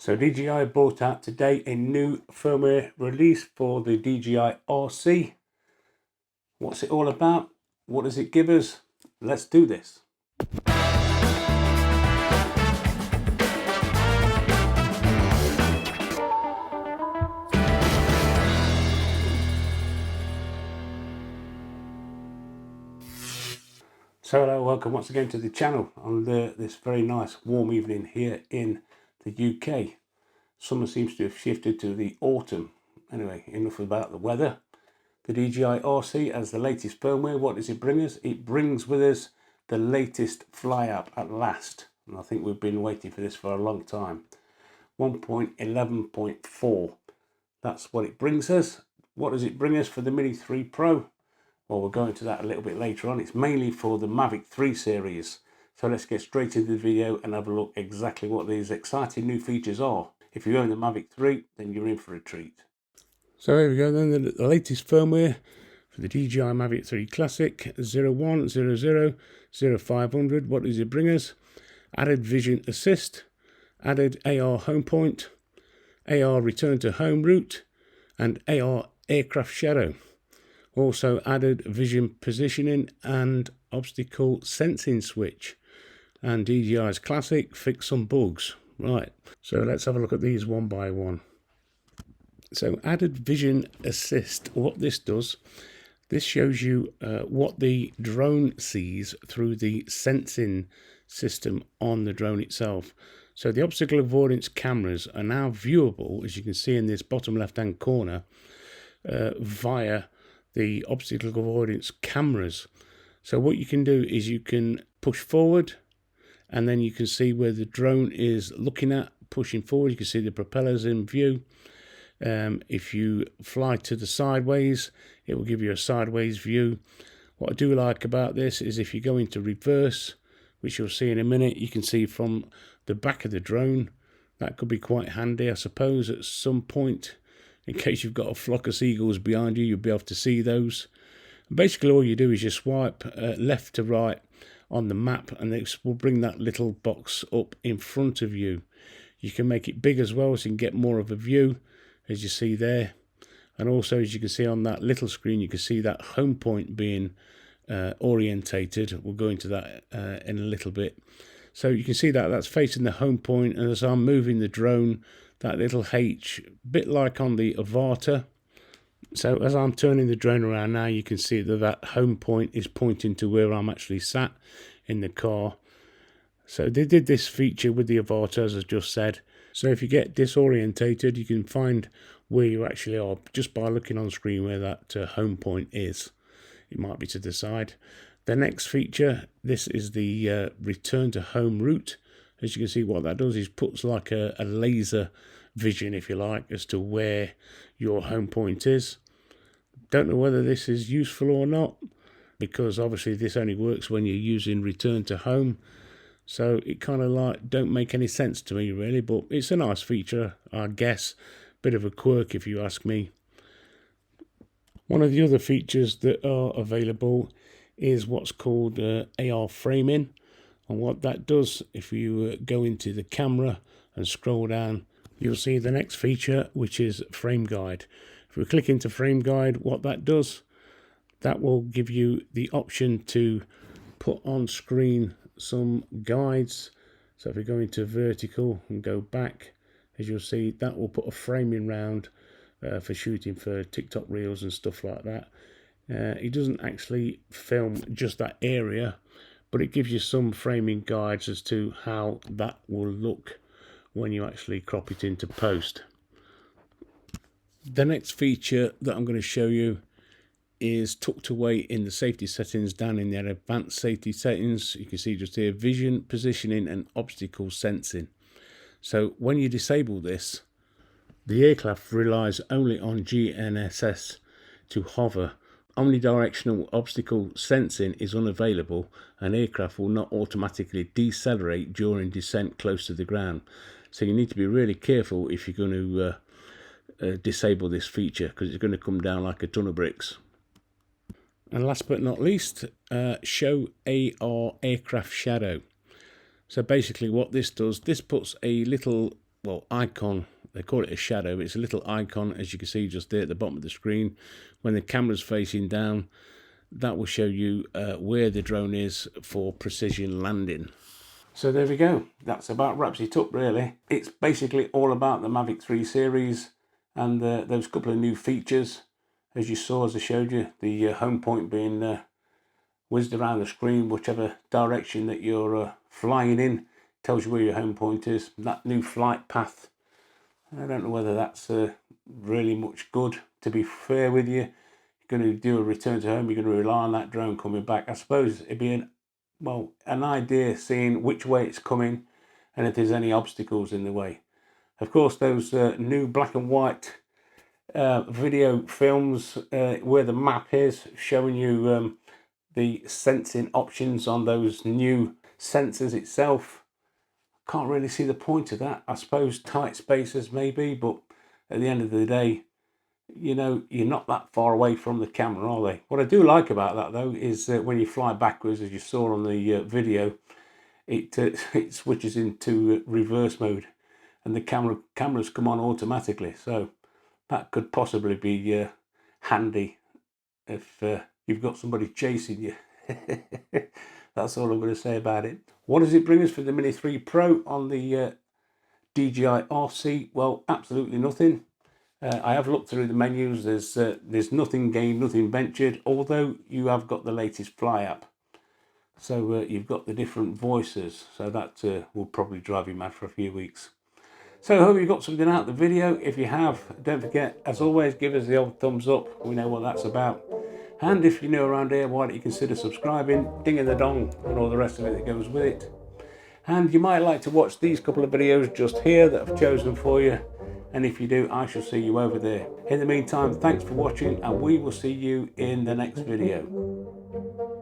So DJI brought out today a new firmware release for the DJI RC. What's it all about? What does it give us? Let's do this. So hello, welcome once again to the channel on this very nice warm evening here in the UK. Summer seems to have shifted to the autumn. Anyway, enough about the weather. The DJI RC has the latest firmware. What does it bring us? It brings with us the latest fly app at last. And I think we've been waiting for this for a long time. 1.11.4. That's what it brings us. What does it bring us for the Mini 3 Pro? Well, we'll go into that a little bit later on. It's mainly for the Mavic 3 series. So let's get straight into the video and have a look exactly what these exciting new features are. If you own the Mavic 3, then you're in for a treat. So here we go then, the latest firmware for the DJI Mavic 3 Classic 01000500. What does it bring us? Added Vision Assist, added AR Home Point, AR Return to Home Route, and AR Aircraft Shadow. Also added Vision Positioning and Obstacle Sensing Switch. And DJI's Classic fixed some bugs. Right, so let's have a look at these one by one. So added Vision Assist, what this does, this shows you what the drone sees through the sensing system on the drone itself. So the obstacle avoidance cameras are now viewable, as you can see in this bottom left hand corner, via the obstacle avoidance cameras. So what you can do is you can push forward and then you can see where the drone is looking at, pushing forward. You can see the propellers in view. If you fly to the sideways, it will give you a sideways view. What I do like about this is if you go into reverse, which you'll see in a minute, you can see from the back of the drone. That could be quite handy, I suppose, at some point. In case you've got a flock of seagulls behind you, you'll be able to see those. Basically, all you do is you swipe left to right on the map, and it will bring that little box up in front of you. You can make it big as well, so you can get more of a view, as you see there. And also, as you can see on that little screen, you can see that home point being orientated. We'll go into that in a little bit. So you can see that that's facing the home point, and as I'm moving the drone, that little H, a bit like on the Avata. So as I'm turning the drone around now, you can see that that home point is pointing to where I'm actually sat in the car. So they did this feature with the Avata, as I just said. So if you get disorientated, you can find where you actually are just by looking on screen where that home point is. It might be to the side. The next feature, this is the return to home route. As you can see, what that does is puts like a laser vision, if you like, as to where your home point is. Don't know whether this is useful or not, because obviously this only works when you're using return to home. So it kind of like don't make any sense to me really, but it's a nice feature, I guess. Bit of a quirk if you ask me. One of the other features that are available is what's called AR framing. And what that does, if you go into the camera and scroll down, you'll see the next feature, which is frame guide. If we click into frame guide, what that does, that will give you the option to put on screen some guides. So if we go into vertical and go back, as you'll see, that will put a framing round for shooting for TikTok reels and stuff like that. It doesn't actually film just that area, but it gives you some framing guides as to how that will look when you actually crop it into post. The next feature that I'm going to show you is tucked away in the safety settings, down in the advanced safety settings. You can see just here, vision, positioning and obstacle sensing. So when you disable this, the aircraft relies only on GNSS to hover. Omnidirectional obstacle sensing is unavailable, and aircraft will not automatically decelerate during descent close to the ground. So you need to be really careful if you're going to disable this feature, because it's going to come down like a ton of bricks. And last but not least, show AR Aircraft Shadow. So basically what this does, this puts a little well, icon. They call it a shadow. It's a little icon, as you can see just there at the bottom of the screen. When the camera's facing down, that will show you where the drone is for precision landing. So there we go. That's about wraps it up, really. It's basically all about the Mavic 3 series and those couple of new features. As you saw, as I showed you, the home point being whizzed around the screen, whichever direction that you're flying in, tells you where your home point is. That new flight path, I don't know whether that's really much good, to be fair with you. You're going to do a return to home, you're going to rely on that drone coming back. I suppose it'd be an idea seeing which way it's coming and if there's any obstacles in the way. Of course, those new black and white video films where the map is showing you the sensing options on those new sensors itself. Can't really see the point of that. I suppose tight spaces maybe, but at the end of the day, you know, you're not that far away from the camera, are they? What I do like about that though is when you fly backwards, as you saw on the video, it switches into reverse mode and the cameras come on automatically. So that could possibly be handy if you've got somebody chasing you. That's all I'm going to say about it. What does it bring us for the Mini 3 Pro on the DJI RC? Well, absolutely nothing. I have looked through the menus. There's nothing gained, nothing ventured, although you have got the latest Fly app. So you've got the different voices, so that will probably drive you mad for a few weeks. So I hope you got something out of the video. If you have, don't forget, as always, give us the old thumbs up. We know what that's about. And if you're new around here, why don't you consider subscribing, dinging the dong, and all the rest of it that goes with it. And you might like to watch these couple of videos just here that I've chosen for you. And if you do, I shall see you over there. In the meantime, thanks for watching, and we will see you in the next video.